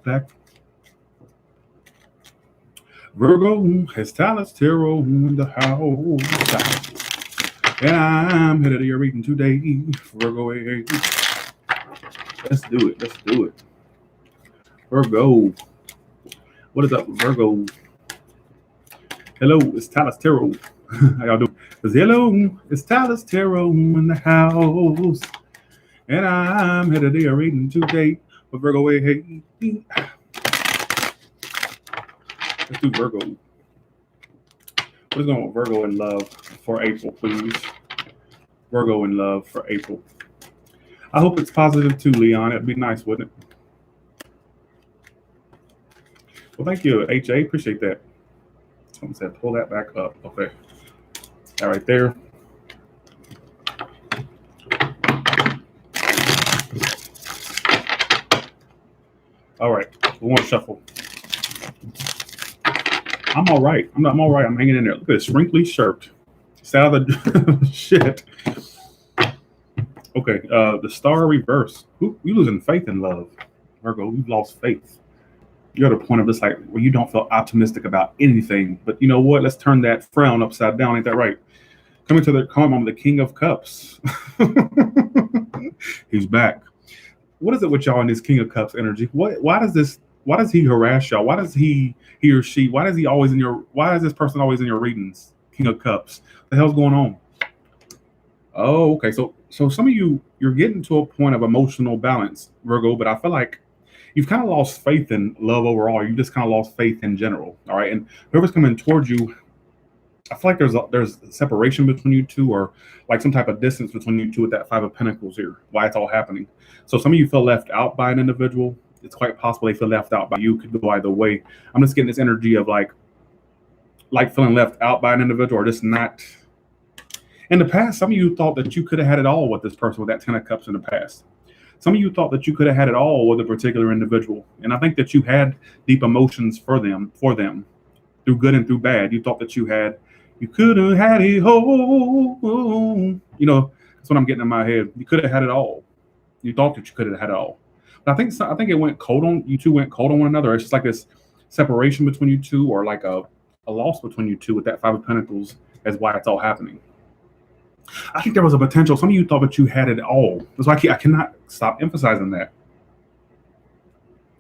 back. Virgo has Talis Tarot in the house. And I'm headed to your reading today. Virgo, hey. Let's do it. Let's do it. Virgo. What is up, Virgo? Hello, it's Talis Tarot. How y'all doing? Hello, it's Talis Tarot in the house. And I'm headed to your reading today. But Virgo, hey. Let's do Virgo. What is going on with Virgo in love for April, please? Virgo in love for April. I hope it's positive too, Leon. It'd be nice, wouldn't it? Well, thank you, HA. Appreciate that. Someone said pull that back up. Okay. That right there. All right. We want to shuffle. I'm all right. I'm all right. I'm hanging in there. Look at this wrinkly shirt. It's out of the shit. Okay. The star reverse. You losing faith in love, Virgo. You've lost faith. You're at a point of this, like, where you don't feel optimistic about anything. But you know what? Let's turn that frown upside down. Ain't that right? Coming to the comment, the King of Cups. He's back. What is it with y'all in this King of Cups energy? Why does he harass y'all? Why does he or she, why is this person always in your readings? King of Cups. What the hell's going on? Oh, okay. So some of you're getting to a point of emotional balance, Virgo, but I feel like you've kind of lost faith in love overall. You just kind of lost faith in general. All right. And whoever's coming towards you, I feel like there's separation between you two, or like some type of distance between you two with that Five of Pentacles here, why it's all happening. So some of you feel left out by an individual. It's quite possible they feel left out by you. Could go either way. I'm just getting this energy of like feeling left out by an individual, or just not. In the past, some of you thought that you could have had it all with this person, with that Ten of Cups in the past. Some of you thought that you could have had it all with a particular individual. And I think that you had deep emotions for them, through good and through bad. You thought that you could have had it all. You know, that's what I'm getting in my head. You could have had it all. You thought that you could have had it all. But I think it went cold on you two, went cold on one another. It's just like this separation between you two, or like a loss between you two with that Five of Pentacles is why it's all happening. I think there was a potential. Some of you thought that you had it all. That's why I cannot stop emphasizing that.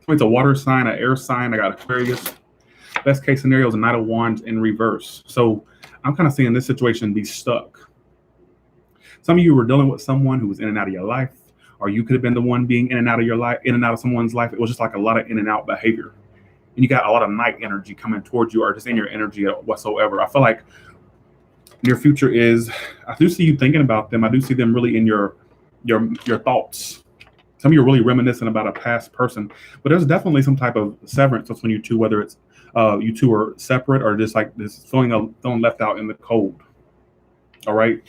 It's a water sign, an air sign. I got Aquarius. Best case scenario is a Knight of Wands in reverse. So I'm kind of seeing this situation be stuck. Some of you were dealing with someone who was in and out of your life, or you could have been the one being in and out of your life, in and out of someone's life. It was just like a lot of in and out behavior. And you got a lot of night energy coming towards you, or just in your energy whatsoever. I feel like your future is, I do see you thinking about them. I do see them really in your thoughts. Some of you are really reminiscent about a past person, but there's definitely some type of severance between you two, whether it's you two are separate, or just like this feeling left out in the cold. All right.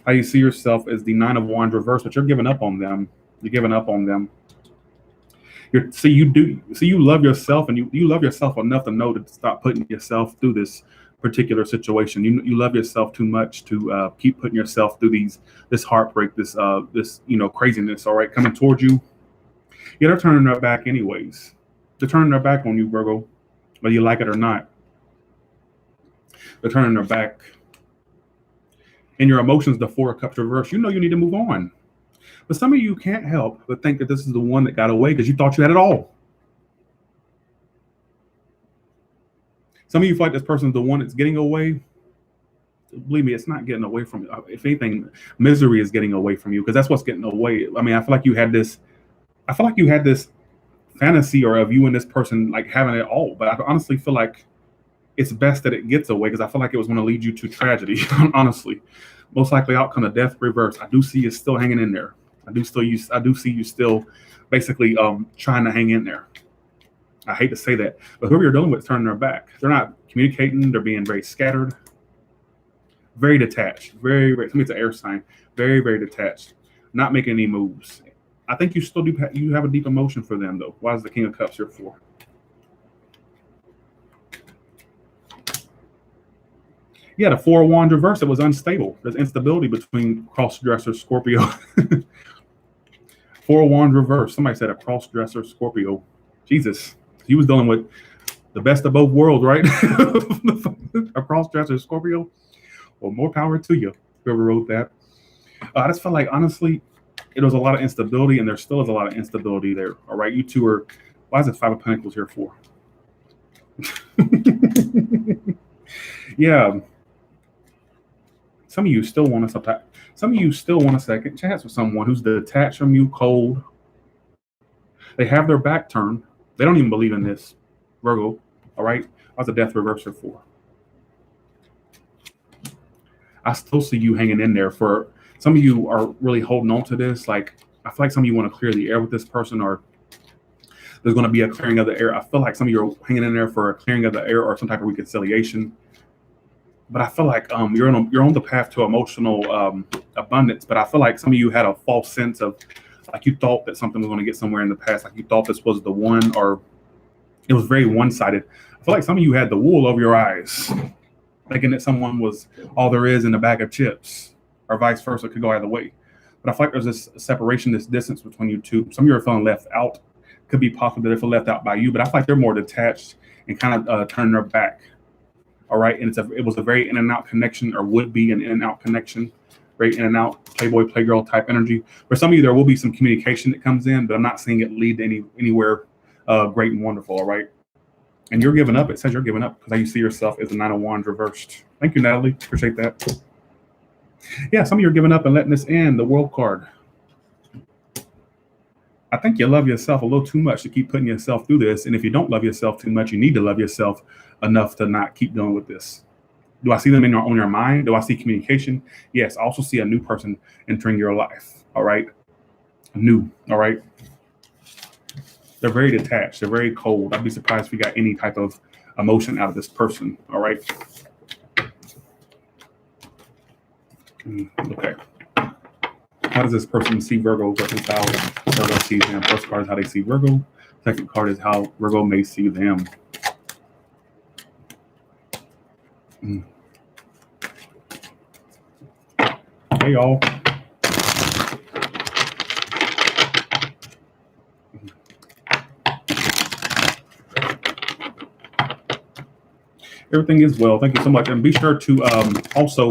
How you see yourself is the Nine of Wands reverse, but you're giving up on them. You're giving up on them. You love yourself, and you love yourself enough to know to stop putting yourself through this particular situation. You love yourself too much to keep putting yourself through this heartbreak, this craziness. All right, coming towards you. Yeah, they're turning their back anyways. They're turning their back on you, Virgo, whether you like it or not. They're turning their back. In your emotions, the Four of Cups reverse. You know you need to move on, but some of you can't help but think that this is the one that got away because you thought you had it all. Some of you feel like this person's the one that's getting away. Believe me, it's not getting away from you. If anything, misery is getting away from you, because that's what's getting away. I mean, I feel like you had this fantasy, or of you and this person like having it all. But I honestly feel like it's best that it gets away, because I feel like it was going to lead you to tragedy. Honestly, most likely outcome of death reverse. I do see you still hanging in there. I do see you still basically trying to hang in there. I hate to say that, but whoever you're dealing with is turning their back. They're not communicating. They're being very scattered, very detached, very, very, to me it's an air sign, very, very detached, not making any moves. I think you still do. You have a deep emotion for them, though. Why is the King of Cups here for? Yeah, the Four of Wands reverse. It was unstable. There's instability between cross-dresser Scorpio. Four of Wands reverse. Somebody said a cross-dresser Scorpio. Jesus. He was dealing with the best of both worlds, right? A cross-dresser Scorpio. Well, more power to you, whoever wrote that. I just felt like, honestly, it was a lot of instability, and there still is a lot of instability there. All right, you two are. Why is it Five of Pentacles here for? Yeah, some of you still want to. Some of you still want a second chance with someone who's detached from you, cold. They have their back turned. They don't even believe in this, Virgo. All right, what's the Death reverser for? I still see you hanging in there. For some of you are really holding on to this. Like, I feel like some of you want to clear the air with this person, or there's going to be a clearing of the air. I feel like some of you are hanging in there for a clearing of the air or some type of reconciliation. But I feel like you're on the path to emotional abundance. But I feel like some of you had a false sense of, like, you thought that something was going to get somewhere in the past. Like, you thought this was the one, or it was very one-sided. I feel like some of you had the wool over your eyes, thinking that someone was all there is in a bag of chips, or vice versa. It could go either way. But I feel like there's this separation, this distance between you two. Some of you are feeling left out. Could be possible that they feel left out by you, but I feel like they're more detached and kind of turning their back. All right, and it was a very in and out connection, or would be an in and out connection, very in and out, playboy, playgirl type energy. For some of you, there will be some communication that comes in, but I'm not seeing it lead to anywhere great and wonderful. All right, and you're giving up. It says you're giving up because you see yourself as the Nine of Wands reversed. Thank you, Natalie. Appreciate that. Yeah, some of you are giving up and letting this end. The World card. I think you love yourself a little too much to keep putting yourself through this. And if you don't love yourself too much, you need to love yourself enough to not keep dealing with this. Do I see them on your mind? Do I see communication? Yes. I also see a new person entering your life. All right. New. All right. They're very detached. They're very cold. I'd be surprised if we got any type of emotion out of this person. All right. Okay. How does this person see Virgo versus how Virgo sees them? First card is how they see Virgo. Second card is how Virgo may see them. Hey, y'all. Everything is well. Thank you so much. And be sure to also,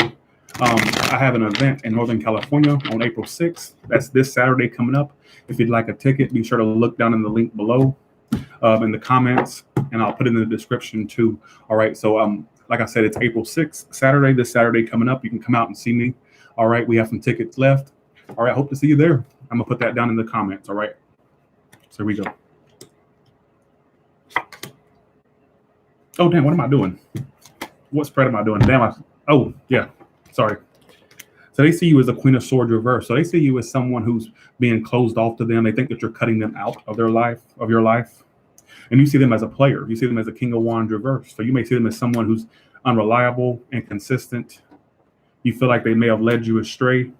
I have an event in Northern California on April 6th. That's this Saturday coming up. If you'd like a ticket, be sure to look down in the link below in the comments, and I'll put it in the description too. All right. So like I said, it's April 6th, Saturday, this Saturday coming up. You can come out and see me. All right. We have some tickets left. All right. I hope to see you there. I'm going to put that down in the comments. All right. So here we go. Oh, damn. What am I doing? What spread am I doing? Damn. Oh, yeah. Sorry. So they see you as a Queen of Swords reverse. So they see you as someone who's being closed off to them. They think that you're cutting them out of their life, of your life. And you see them as a player. You see them as a King of Wands reverse. So you may see them as someone who's unreliable, inconsistent. You feel like they may have led you astray.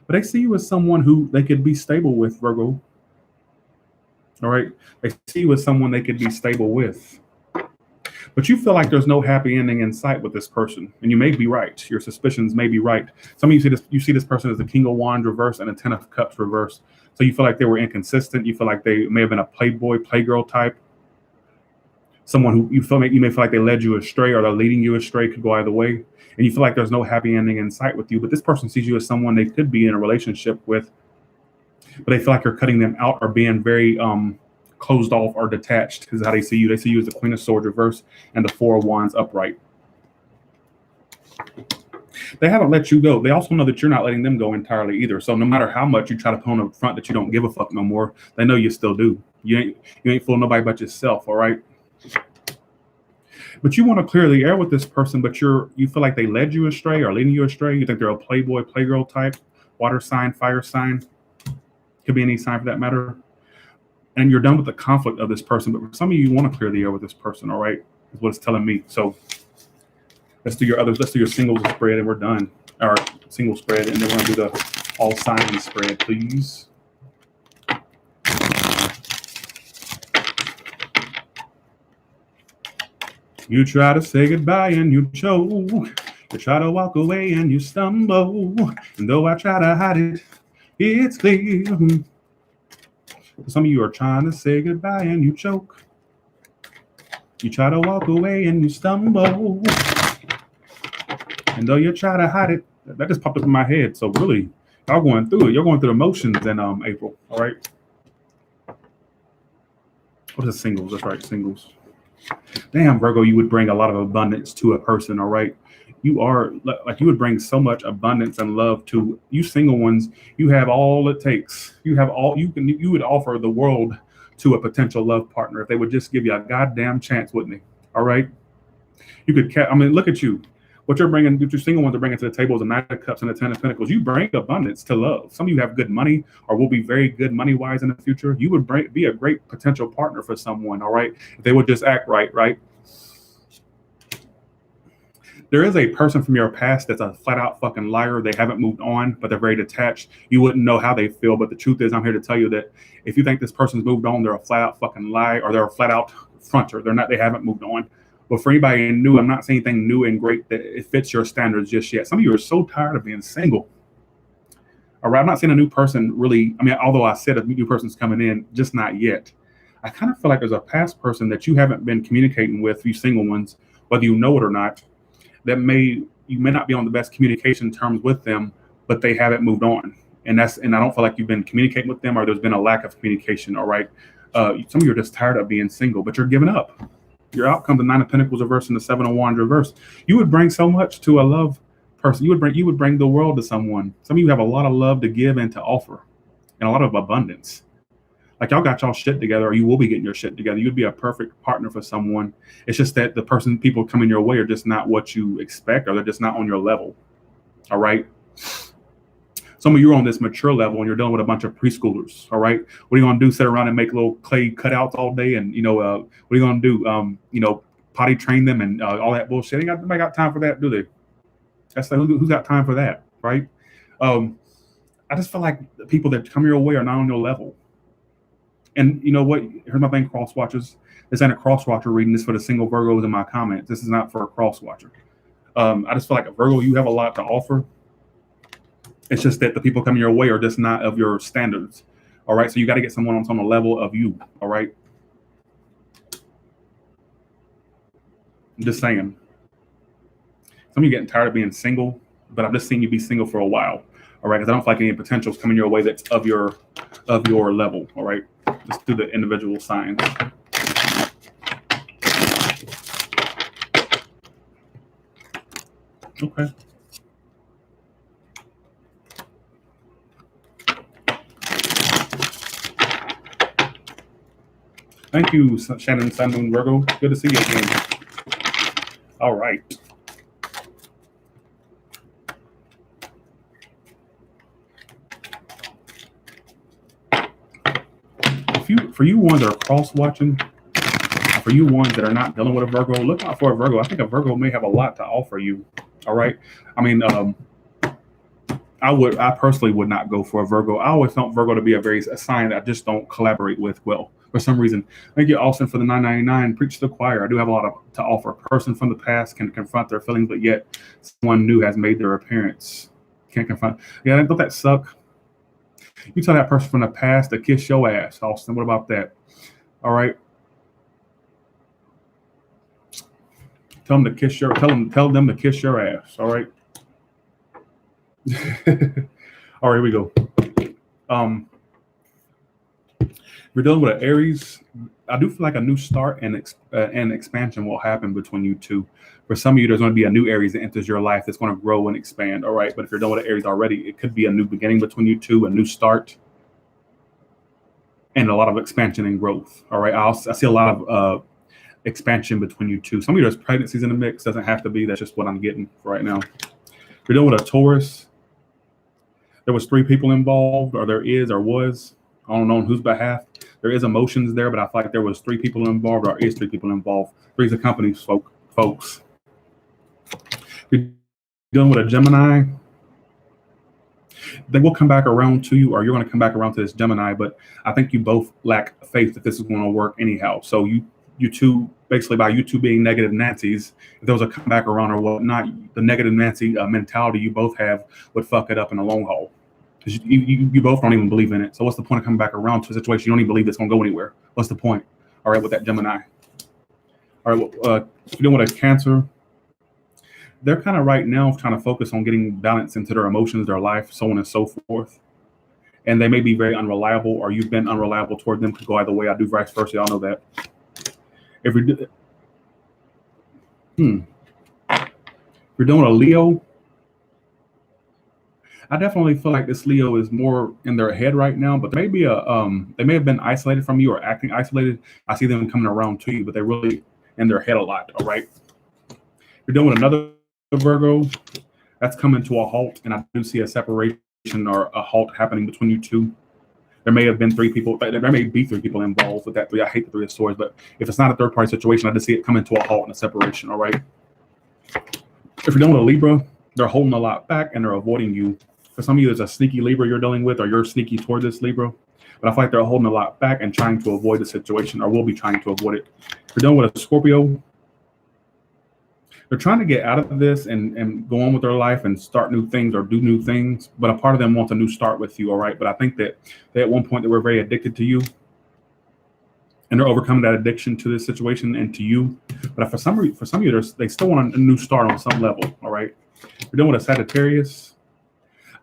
But they see you as someone who they could be stable with, Virgo. All right? They see you as someone they could be stable with. But you feel like there's no happy ending in sight with this person. And you may be right. Your suspicions may be right. Some of you see this person as a King of Wands reverse and a Ten of Cups reverse. So you feel like they were inconsistent. You feel like they may have been a playboy, playgirl type. Someone who you may feel like they led you astray, or they're leading you astray. Could go either way. And you feel like there's no happy ending in sight with you. But this person sees you as someone they could be in a relationship with. But they feel like you're cutting them out or being very closed off or detached is how they see you. They see you as the Queen of Swords reverse and the Four of Wands upright. They haven't let you go. They also know that you're not letting them go entirely either. So no matter how much you try to put on the front that you don't give a fuck no more, they know you still do. You ain't fooling nobody but yourself, all right? But you want to clear the air with this person, but you feel like they led you astray or leading you astray. You think they're a playboy, playgirl type, water sign, fire sign. Could be any sign for that matter. And you're done with the conflict of this person, but for some of you want to clear the air with this person, all right? Is what it's telling me. So let's do your others. Let's do your singles spread, and we're done. Our single spread, and then we're going to do the all sign spread, please. You try to say goodbye and you choke. You try to walk away and you stumble. And though I try to hide it, it's clear. Some of you are trying to say goodbye and you choke. You try to walk away and you stumble. And though you try to hide it, that just popped up in my head. So really, y'all going through it. You're going through the motions in April. All right. What is singles? That's right, singles. Damn, Virgo, you would bring a lot of abundance to a person. All right. You are like you would bring so much abundance and love to you single ones. You have all it takes. You have all you would offer the world to a potential love partner if they would just give you a goddamn chance, wouldn't they? All right. You could I mean, look at you. What you're bringing, what your single ones are bringing to the table is a Knight of Cups and a Ten of Pentacles. You bring abundance to love. Some of you have good money or will be very good money-wise in the future. You would be a great potential partner for someone, all right? If they would just act right, right? There is a person from your past that's a flat-out fucking liar. They haven't moved on, but they're very detached. You wouldn't know how they feel, but the truth is I'm here to tell you that if you think this person's moved on, they're a flat-out fucking lie or they're a flat-out fronter. They're not. They haven't moved on. But for anybody new, I'm not saying anything new and great that it fits your standards just yet. Some of you are so tired of being single. All right, I'm not saying a new person really, I mean, although I said a new person's coming in, just not yet. I kind of feel like there's a past person that you haven't been communicating with, you single ones, whether you know it or not, that you may not be on the best communication terms with them, but they haven't moved on. And I don't feel like you've been communicating with them or there's been a lack of communication, all right? Some of you are just tired of being single, but you're giving up. Your outcome, the Nine of Pentacles reverse and the Seven of Wands reverse. You would bring so much to a love person. You would bring the world to someone. Some of you have a lot of love to give and to offer, and a lot of abundance. Like y'all got y'all shit together, or you will be getting your shit together. You'd be a perfect partner for someone. It's just that people coming your way are just not what you expect, or they're just not on your level. All right. Some of you are on this mature level and you're dealing with a bunch of preschoolers. All right. What are you going to do? Sit around and make little clay cutouts all day? And, what are you going to do? Potty train them and all that bullshit. Nobody got time for that, do they? That's like, who's got time for that? Right. I just feel like the people that come your way are not on your level. And you know what? Here's my thing, cross watchers. This ain't a cross watcher reading. This for the single Virgos in my comments. This is not for a cross watcher. I just feel like a Virgo, you have a lot to offer. It's just that the people coming your way are just not of your standards. All right. So you got to get someone on the level of you. All right. I'm just saying. Some of you getting tired of being single, but I've just seen you be single for a while. All right. Because I don't feel like any potentials coming your way that's of your level. All right. Let's do the individual signs. Okay. Thank you, Shannon, Sun, Moon, Virgo. Good to see you again. All right. For you ones that are cross-watching, for you ones that are not dealing with a Virgo, look out for a Virgo. I think a Virgo may have a lot to offer you. All right. I mean, I personally would not go for a Virgo. I always found Virgo to be a sign that I just don't collaborate with well for some reason. Thank you, Austin, for the $9.99. Preach to the choir. I do have a lot to offer. A person from the past can confront their feelings, but yet someone new has made their appearance. Can't confront. Yeah, don't that suck? You tell that person from the past to kiss your ass, Austin. What about that? All right. Tell them to kiss your ass. All right. All right, here we go. We're dealing with an Aries. I do feel like a new start and expansion will happen between you two. For some of you, there's going to be a new Aries that enters your life that's going to grow and expand. All right. But if you're dealing with an Aries already, it could be a new beginning between you two, a new start, and a lot of expansion and growth. All right. I see a lot of expansion between you two. Some of you, there's pregnancies in the mix. Doesn't have to be. That's just what I'm getting for right now. We're dealing with a Taurus. There was 3 people involved, or there is, or was. I don't know on whose behalf. There is emotions there, but I feel like there was 3 people involved, or is 3 people involved. 3 is a company, folks. We're dealing with a Gemini. They will come back around to you, or you're going to come back around to this Gemini, but I think you both lack faith that this is going to work anyhow. So you two, basically by you two being negative Nancy's, if there was a comeback around or whatnot, the negative Nancy mentality you both have would fuck it up in the long haul. Because you both don't even believe in it. So what's the point of coming back around to a situation you don't even believe it's going to go anywhere? What's the point? All right, with that Gemini. All right, if you're dealing with a Cancer, they're kind of right now trying to focus on getting balance into their emotions, their life, so on and so forth. And they may be very unreliable, or you've been unreliable toward them. Could go either way. I do vice versa. Y'all know that. If you're, if you're doing a Leo, I definitely feel like this Leo is more in their head right now, but there may be they may have been isolated from you or acting isolated. I see them coming around to you, but they're really in their head a lot. All right. If you're dealing with another Virgo, that's coming to a halt, and I do see a separation or a halt happening between you two. There may have been three people, there may be three people involved with that three. I hate the Three of Swords, but if it's not a third party situation, I just see it coming to a halt and a separation. All right. If you're dealing with a Libra, they're holding a lot back and they're avoiding you. For some of you, there's a sneaky Libra you're dealing with, or you're sneaky toward this Libra. But I feel like they're holding a lot back and trying to avoid the situation, or will be trying to avoid it. If you're dealing with a Scorpio, they're trying to get out of this and go on with their life and start new things or do new things. But a part of them wants a new start with you, all right? But I think that they at one point they were very addicted to you. And they're overcoming that addiction to this situation and to you. But for some of you, they still want a new start on some level, all right? If you're dealing with a Sagittarius,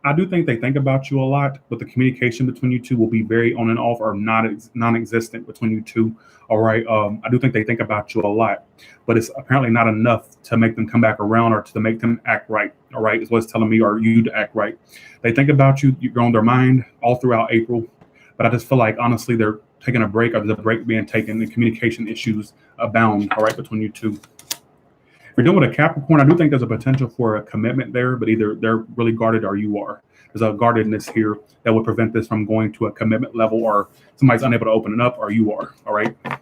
I do think they think about you a lot, but the communication between you two will be very on and off or non-existent between you two. All right. I do think they think about you a lot, but it's apparently not enough to make them come back around or to make them act right. All right. Is what it's telling me, or you to act right. They think about you. You're on their mind all throughout April, but I just feel like, honestly, they're taking a break, or there's a break being taken, and communication issues abound, all right, between you two. If you're dealing with a Capricorn, I do think there's a potential for a commitment there, but either they're really guarded or you are. There's a guardedness here that would prevent this from going to a commitment level, or somebody's unable to open it up, or you are. All right. If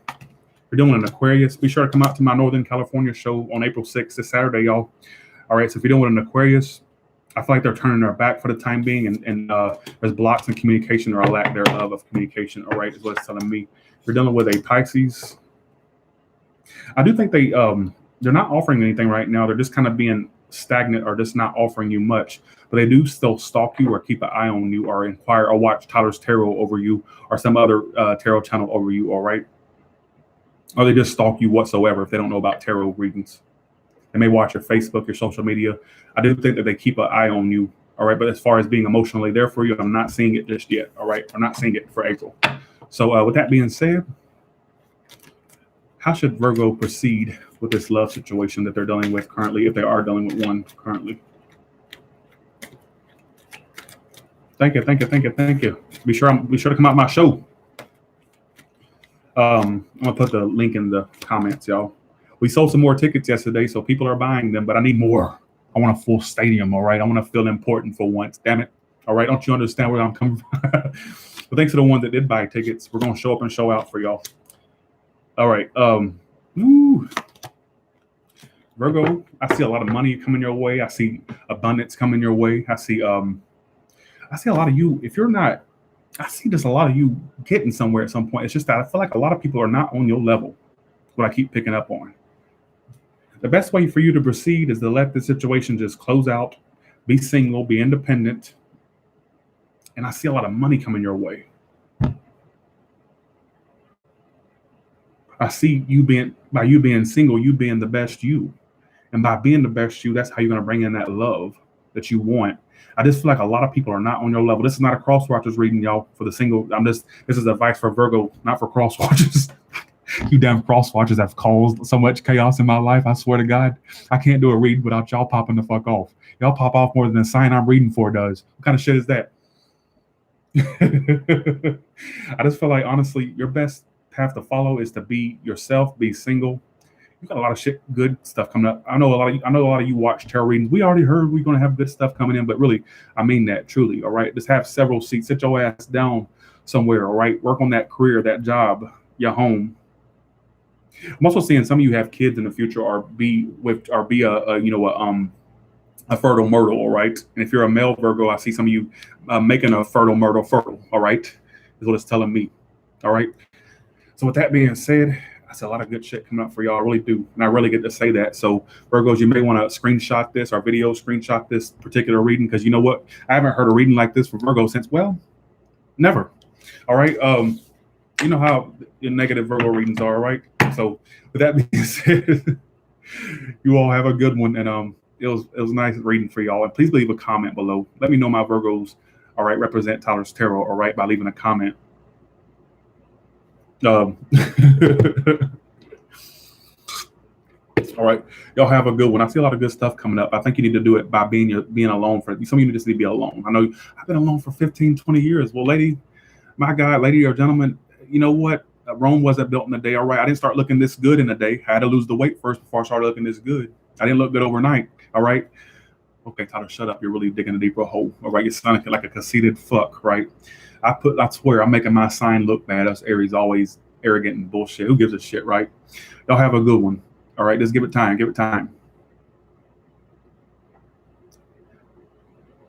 you're dealing with an Aquarius, be sure to come out to my Northern California show on April 6th, this Saturday, y'all. All right. So if you're dealing with an Aquarius, I feel like they're turning their back for the time being, and there's blocks in communication or a lack thereof of communication. All right, is what it's telling me. If you're dealing with a Pisces, I do think they're not offering anything right now. They're just kind of being stagnant or just not offering you much, but they do still stalk you or keep an eye on you or inquire or watch Tyler's Tarot over you or some other tarot channel over you. All right. Or they just stalk you whatsoever if they don't know about tarot readings. They may watch your Facebook, your social media. I do think that they keep an eye on you. All right. But as far as being emotionally there for you, I'm not seeing it just yet. All right. I'm not seeing it for April. So with that being said, how should Virgo proceed with this love situation that they're dealing with currently, if they are dealing with one currently? Thank you. Be sure to come out my show. I'm gonna put the link in the comments, y'all. We sold some more tickets yesterday, so people are buying them, but I need more. I want a full stadium, all right? I want to feel important for once. Damn it. All right, don't you understand where I'm coming from? But thanks to the ones that did buy tickets. We're gonna show up and show out for y'all. All right. Virgo, I see a lot of money coming your way. I see abundance coming your way. I see a lot of you. If you're not, I see just a lot of you getting somewhere at some point. It's just that I feel like a lot of people are not on your level. What I keep picking up on. The best way for you to proceed is to let the situation just close out, be single, be independent. And I see a lot of money coming your way. I see you being single, you being the best you. And by being the best you, that's how you're going to bring in that love that you want. I just feel like a lot of people are not on your level. This is not a crosswatchers reading, y'all, for the single. This is advice for Virgo, not for crosswatchers. You damn crosswatchers have caused so much chaos in my life. I swear to God, I can't do a reading without y'all popping the fuck off. Y'all pop off more than the sign I'm reading for does. What kind of shit is that? I just feel like, honestly, your best path to follow is to be yourself, be single. You got a lot of shit, good stuff coming up. I know a lot of you watch tarot readings. We already heard we're going to have good stuff coming in, but really, I mean that truly. All right, just have several seats. Sit your ass down somewhere. All right, work on that career, that job, your home. I'm also seeing some of you have kids in the future, or be a fertile myrtle. All right, and if you're a male Virgo, I see some of you making a fertile myrtle fertile. All right, is what it's telling me. All right. So with that being said, that's a lot of good shit coming up for y'all. I really do. And I really get to say that. So Virgos, you may want to screenshot this or screenshot this particular reading, because you know what? I haven't heard a reading like this for Virgo since, well, never. All right. You know how negative Virgo readings are, right? So with that being said, you all have a good one, and it was nice reading for y'all. And please leave a comment below. Let me know my Virgos, all right, represent Tyler's Tarot, all right, by leaving a comment. All right, y'all have a good one. I see a lot of good stuff coming up. I think you need to do it by being alone. Some of you just need to be alone. I know I've been alone for 15, 20 years. Well, lady or gentleman, you know what? Rome wasn't built in a day. All right, I didn't start looking this good in a day. I had to lose the weight first before I started looking this good. I didn't look good overnight. All right. Okay, Tyler, shut up. You're really digging a deeper hole. All right, you're sounding like a conceited fuck, right? I swear, I'm making my sign look bad. Us Aries always arrogant and bullshit. Who gives a shit, right? Y'all have a good one. All right, just give it time. Give it time.